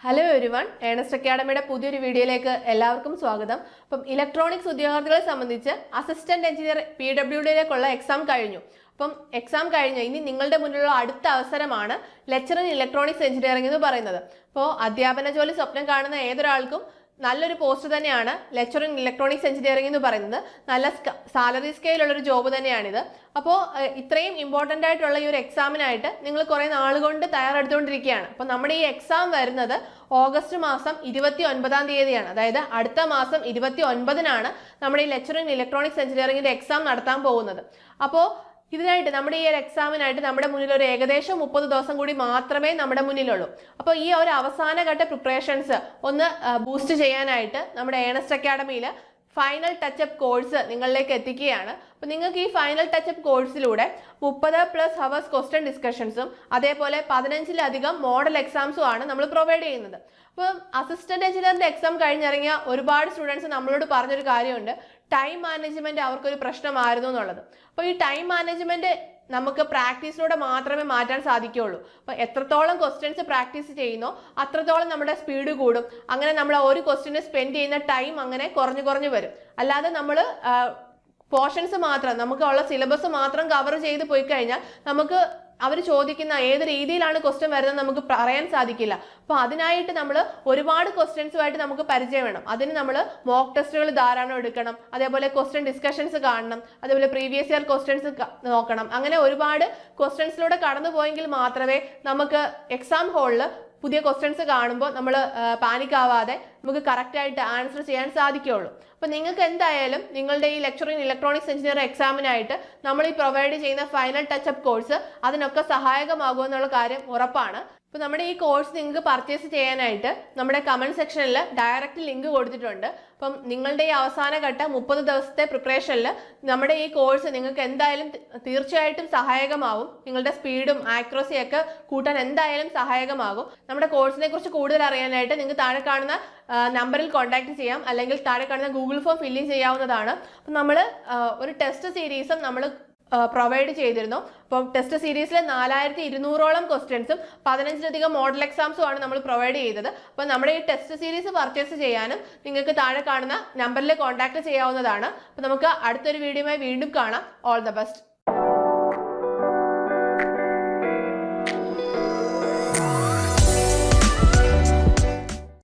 Hello everyone, Ernest അക്കാഡമിയുടെ പുതിയൊരു വീഡിയോയിലേക്ക് എല്ലാവർക്കും സ്വാഗതം. അപ്പം ഇലക്ട്രോണിക്സ് ഉദ്യോഗാർത്ഥികളെ സംബന്ധിച്ച് അസിസ്റ്റന്റ് എഞ്ചിനീയർ PWDയിലേക്കുള്ള എക്സാം കഴിഞ്ഞു. അപ്പം എക്സാം കഴിഞ്ഞ് ഇനി നിങ്ങളുടെ മുന്നിലുള്ള അടുത്ത അവസരമാണ് ലെക്ചർ ഇൻ ഇലക്ട്രോണിക്സ് എഞ്ചിനീയറിംഗ് എന്ന് പറയുന്നത്. അപ്പോൾ അധ്യാപന ജോലി സ്വപ്നം കാണുന്ന ഏതൊരാൾക്കും നല്ലൊരു പോസ്റ്റ് തന്നെയാണ് ലെക്ചർ ഇൻ ഇലക്ട്രോണിക്സ് എഞ്ചിനീയറിംഗ് എന്ന് പറയുന്നത്. നല്ല സാലറി സ്കെയിലുള്ളൊരു ജോബ് തന്നെയാണിത്. അപ്പോൾ ഇത്രയും ഇമ്പോർട്ടൻ്റ് ആയിട്ടുള്ള ഈ ഒരു എക്സാമിനായിട്ട് നിങ്ങൾ കുറേ നാളുകൊണ്ട് തയ്യാറെടുത്തുകൊണ്ടിരിക്കുകയാണ്. അപ്പോൾ നമ്മുടെ ഈ എക്സാം വരുന്നത് ഓഗസ്റ്റ് മാസം 29-ാം തീയതിയാണ്. അതായത് അടുത്ത മാസം 29-നാണ് നമ്മുടെ ഈ ലെക്ചർ ഇൻ ഇലക്ട്രോണിക്സ് എഞ്ചിനീയറിംഗിന്റെ എക്സാം നടത്താൻ പോകുന്നത്. അപ്പോൾ ഇതിനായിട്ട് നമ്മുടെ ഈ ഒരു എക്സാമിനായിട്ട് നമ്മുടെ മുന്നിൽ ഒരു ഏകദേശം 30 ദിവസം കൂടി മാത്രമേ നമ്മുടെ മുന്നിലുള്ളൂ. അപ്പോൾ ഈ ഒരു അവസാനഘട്ട പ്രിപ്പറേഷൻസ് ഒന്ന് ബൂസ്റ്റ് ചെയ്യാനായിട്ട് നമ്മുടെ ഏണസ്റ്റ് അക്കാഡമിയിൽ ഫൈനൽ ടച്ചപ്പ് കോഴ്സ് നിങ്ങളിലേക്ക് എത്തിക്കുകയാണ്. അപ്പോൾ നിങ്ങൾക്ക് ഈ ഫൈനൽ ടച്ചപ്പ് കോഴ്സിലൂടെ 30+ ഹവേഴ്സ് ക്വസ്റ്റ്യൻ ഡിസ്കഷൻസും അതേപോലെ 15-ലധികം മോഡൽ എക്സാംസും ആണ് നമ്മൾ പ്രൊവൈഡ് ചെയ്യുന്നത്. അപ്പോൾ അസിസ്റ്റന്റ് എഞ്ചിനീയറിന്റെ എക്സാം കഴിഞ്ഞിറങ്ങിയ ഒരുപാട് സ്റ്റുഡൻസ് നമ്മളോട് പറഞ്ഞൊരു കാര്യമുണ്ട്, ടൈം മാനേജ്മെന്റ് അവർക്കൊരു പ്രശ്നമായിരുന്നു എന്നുള്ളത്. അപ്പോൾ ഈ ടൈം മാനേജ്മെന്റ് നമുക്ക് പ്രാക്ടീസിലൂടെ മാത്രമേ മാറ്റാൻ സാധിക്കുകയുള്ളൂ. അപ്പോൾ എത്രത്തോളം ക്വസ്റ്റ്യൻസ് പ്രാക്ടീസ് ചെയ്യുന്നോ അത്രത്തോളം നമ്മുടെ സ്പീഡ് കൂടും. അങ്ങനെ നമ്മൾ ഒരു ക്വസ്റ്റ്യന് സ്പെൻഡ് ചെയ്യുന്ന ടൈം അങ്ങനെ കുറഞ്ഞു വരും. അല്ലാതെ നമ്മൾ പോർഷൻസ് മാത്രം, നമുക്കുള്ള സിലബസ് മാത്രം കവർ ചെയ്ത് പോയി കഴിഞ്ഞാൽ നമുക്ക് അവർ ചോദിക്കുന്ന ഏത് രീതിയിലാണ് ക്വസ്റ്റ്യൻ വരുന്നത് നമുക്ക് പറയാൻ സാധിക്കില്ല. അപ്പോൾ അതിനായിട്ട് നമ്മൾ ഒരുപാട് ക്വസ്റ്റ്യൻസുമായിട്ട് നമുക്ക് പരിചയം വേണം. അതിന് നമ്മൾ മോക്ക് ടെസ്റ്റുകൾ ധാരാളം എടുക്കണം, അതേപോലെ ക്വസ്റ്റ്യൻ ഡിസ്കഷൻസ് കാണണം, അതേപോലെ പ്രീവിയസ് ഇയർ ക്വസ്റ്റ്യൻസ് നോക്കണം. അങ്ങനെ ഒരുപാട് ക്വസ്റ്റ്യൻസിലൂടെ കടന്നു പോയെങ്കിൽ മാത്രമേ നമുക്ക് എക്സാം ഹോളിൽ പുതിയ ക്വസ്റ്റ്യൻസ് കാണുമ്പോൾ നമ്മൾ പാനിക് ആവാതെ നമുക്ക് കറക്റ്റായിട്ട് ആൻസർ ചെയ്യാൻ സാധിക്കുകയുള്ളൂ. അപ്പോൾ നിങ്ങൾക്ക് എന്തായാലും നിങ്ങളുടെ ഈ ലെക്ചർ ഇൻ ഇലക്ട്രോണിക്സ് എഞ്ചിനീയർ എക്സാമിനായിട്ട് നമ്മൾ ഈ പ്രൊവൈഡ് ചെയ്യുന്ന ഫൈനൽ ടച്ചപ്പ് കോഴ്സ് അതിനൊക്കെ സഹായകമാകുമെന്നുള്ള കാര്യം ഉറപ്പാണ്. അപ്പോൾ നമ്മുടെ ഈ കോഴ്സ് നിങ്ങൾക്ക് പർച്ചേസ് ചെയ്യാനായിട്ട് നമ്മുടെ കമൻറ്റ് സെക്ഷനിൽ ഡയറക്റ്റ് ലിങ്ക് കൊടുത്തിട്ടുണ്ട്. അപ്പം നിങ്ങളുടെ ഈ അവസാനഘട്ട 30 ദിവസത്തെ പ്രിപ്പറേഷനിൽ നമ്മുടെ ഈ കോഴ്സ് നിങ്ങൾക്ക് എന്തായാലും തീർച്ചയായിട്ടും സഹായകമാവും. നിങ്ങളുടെ സ്പീഡും ആക്യുറസിയും ഒക്കെ കൂട്ടാൻ എന്തായാലും സഹായകമാകും. നമ്മുടെ കോഴ്സിനെ കുറിച്ച് കൂടുതൽ അറിയാനായിട്ട് നിങ്ങൾക്ക് താഴെ കാണുന്ന നമ്പറിൽ കോൺടാക്ട് ചെയ്യാം, അല്ലെങ്കിൽ താഴെ കാണുന്ന ഗൂഗിൾ ഫോം ഫില്ല് ചെയ്യാവുന്നതാണ്. അപ്പം നമ്മൾ ഒരു ടെസ്റ്റ് സീരീസും നമ്മൾ പ്രൊവൈഡ് ചെയ്തിരുന്നു. അപ്പോൾ ടെസ്റ്റ് സീരീസിൽ 4200ഓളം ക്വസ്റ്റ്യൻസും 15-ലധികം മോഡൽ എക്സാംസും ആണ് നമ്മൾ പ്രൊവൈഡ് ചെയ്തത്. അപ്പോൾ നമ്മുടെ ഈ ടെസ്റ്റ് സീരീസ് പർച്ചേസ് ചെയ്യാനും നിങ്ങൾക്ക് താഴെ കാണുന്ന നമ്പറിൽ കോൺടാക്ട് ചെയ്യാവുന്നതാണ്. അപ്പോൾ നമുക്ക് അടുത്തൊരു വീഡിയോയുമായി വീണ്ടും കാണാം. All the best.